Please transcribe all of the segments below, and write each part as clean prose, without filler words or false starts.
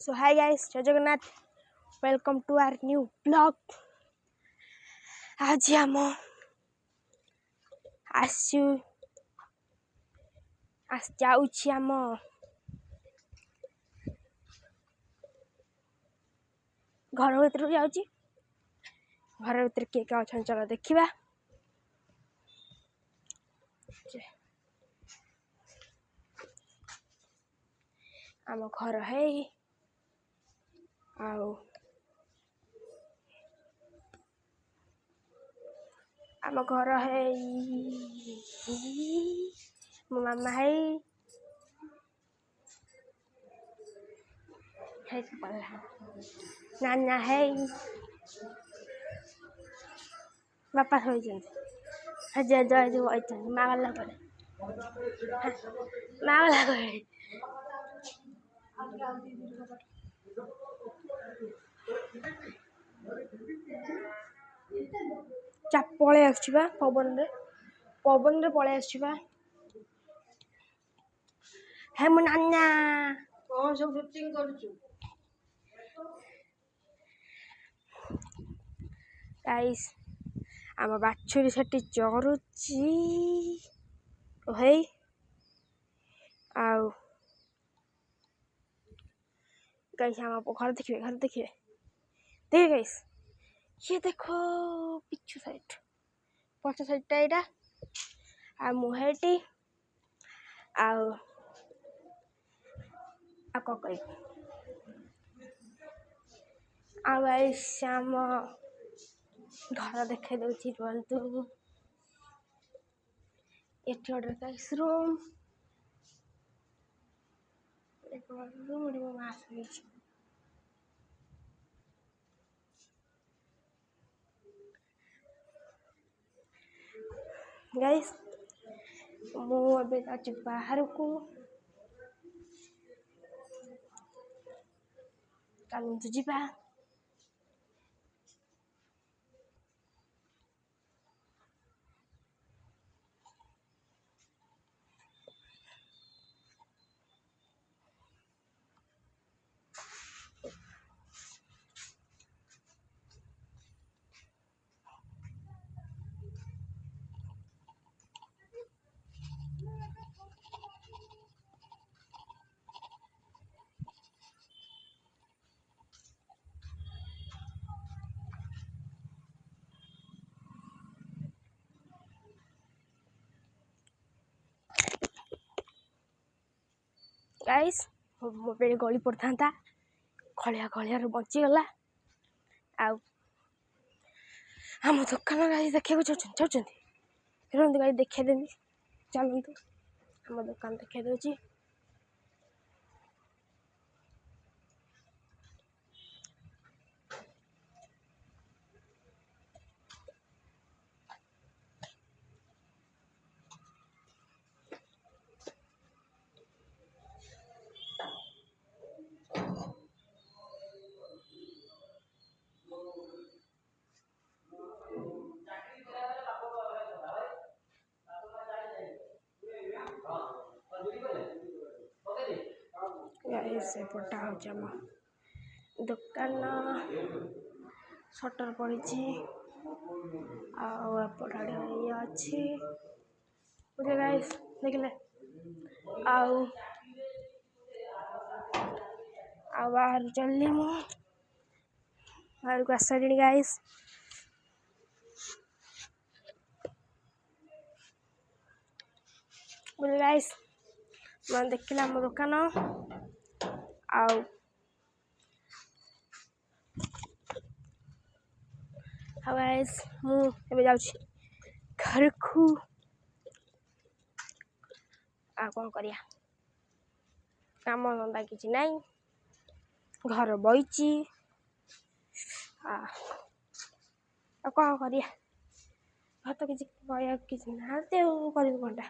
So hi guys, Jai Jagannath. Welcome to our new vlog. आज हम ଯାଉଛି ଆମ ଘର ଭିତରକୁ ଯାଉଛି। ଘର ଭିତରେ କିଏ କିଏ ଅଛନ୍ତି ଚଲ ଦେଖିବା। ଆମ ଘର ହେଇ ଆଉ ଆମ ଘର ହେଇ ମୋ ମାମା ହେଇ ନାନା ହେଇ ବାପା ଶୋଇଛନ୍ତି। ଜେଜ ବଇଛନ୍ତି। ମା ଗଲା ପରେ ପଳେଇ ଆସୁଛି ବା ପବନରେ ପଳେଇ ଆସୁଛି ବା। ହେ ମୋ ନାନା କଣ ସବୁ ସୁଟିଂ କରୁଛୁ ଗାଇସ୍? ଆମ ବାଛୁରୀ ସେଠି ଚରୁଛି ହେଇ ଆଉ ଗାଇସ୍ ଆମ ଘର ଦେଖିବେ ଦେଖିବେ ଗାଇସ୍। ये देखो पिछु साइड पछ साइडटा एटा आ मुहेटी आ ककई आ गाइस आम घर देखाई दउछि रुहंतु। एठी ऑर्डर गाइस रूम मास गाइस मु अबे जाछि बाहर को चलନ୍ତୁ ଯିବା। गाइस मो बेले गली पड़ता खलिया बचीगला। आम दुकान गाइस देखा चाहते रुहंतु गाइस देखा देनी चलतु आम दुकान देखा दूची। सेपटा हूँ दुकान सटर पड़ी आपड़े ये अच्छी बुझे गाइस देखले बाहर चलली मु बाहर को आस सारी गाइस। बुझे गाइस मैं देखला मो दुकान गाइस मु एबे जाउछि घर को कौन करिया काम धंदा किछि नाई घर बइची कौन करिया घर तो किसी किसी ना कौनटा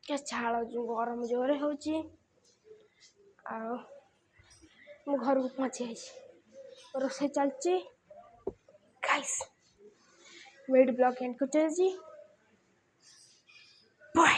छाड़ जो गरम जोरे होची मु घर को पहुंची रोसे चलची गाइस वेट ब्लॉग एंड करते जी बाय।